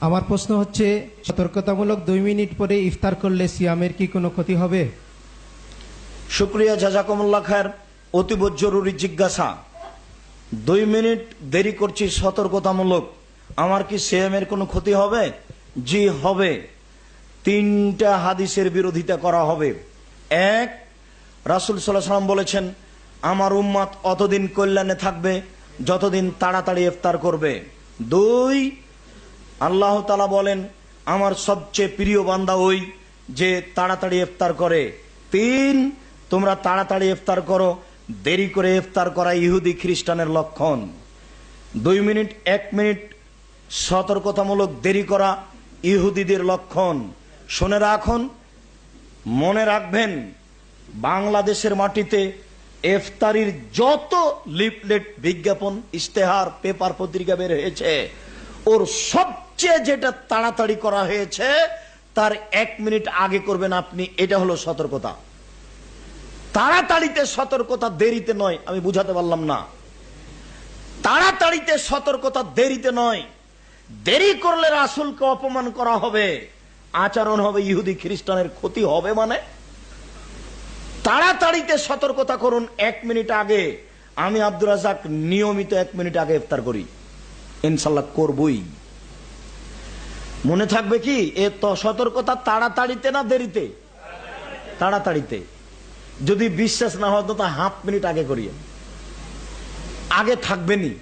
আমার প্রশ্ন হচ্ছে, সতর্কতামূলক 2 মিনিট পরে ইফতার করলে সিয়ামের কি কোনো ক্ষতি হবে? শুক্রিয়া, জাজাকুমুল্লাহ খায়ের। অতীব জরুরি জিজ্ঞাসা। 2 মিনিট দেরি করছি সতর্কতামূলক, আমার কি সিয়ামের কোনো ক্ষতি হবে? জি হবে। 3টা হাদিসের বিরোধিতা করা হবে। 1, রাসূল সাল্লাল্লাহু আলাইহি ওয়াসাল্লাম বলেছেন, আমার উম্মত অতদিন কল্যাণে থাকবে যতদিন তাড়াতাড়ি ইফতার করবে। 2, আল্লাহ তাআলা বলেন, আমার সবচেয়ে প্রিয় বান্দা ওই যে তাড়াতাড়ি ইফতার করে। 3, তোমরা তাড়াতাড়ি ইফতার করো, দেরি করে ইফতার করা ইহুদি খ্রিস্টানের লক্ষণ। 2 মিনিট 1 মিনিট সতর্কতামূলক দেরি করা ইহুদিদের লক্ষণ। শুনে রাখুন, মনে রাখবেন, বাংলাদেশের মাটিতে ইফতারির যত লিফলেট, বিজ্ঞাপন, ইশতেহার, পেপার, পত্রিকা বের হয়েছে, ওর সবচেয়ে যেটা তাড়াতাড়ি করা হয়েছে তার 1 মিনিট আগে করবেন আপনি। এটা হলো সতর্কতা। তাড়াতাড়িতে সতর্কতা, দেরিতে নয়। আমি বুঝাতে পারলাম না। তাড়াতাড়িতে সতর্কতা, দেরিতে নয়। দেরি করলে রাসূলকে অপমান করা হবে, আচরণ হবে ইহুদি খ্রিস্টানের, ক্ষতি হবে। মানে তাড়াতাড়িতে সতর্কতা করুন 1 মিনিট আগে। আমি আব্দুর রাজ্জাক নিয়মিত 1 মিনিট আগে ইফতার করি, ইনশাল্লাহ করবই। মনে থাকবে কি এ তো সতর্কতা তাড়াতাড়িতে না দেরিতে? তাড়াতাড়িতে। যদি বিশ্বাস না হয় তো 1/2 মিনিট আগে করিয়ে, আগে থাকবেনই।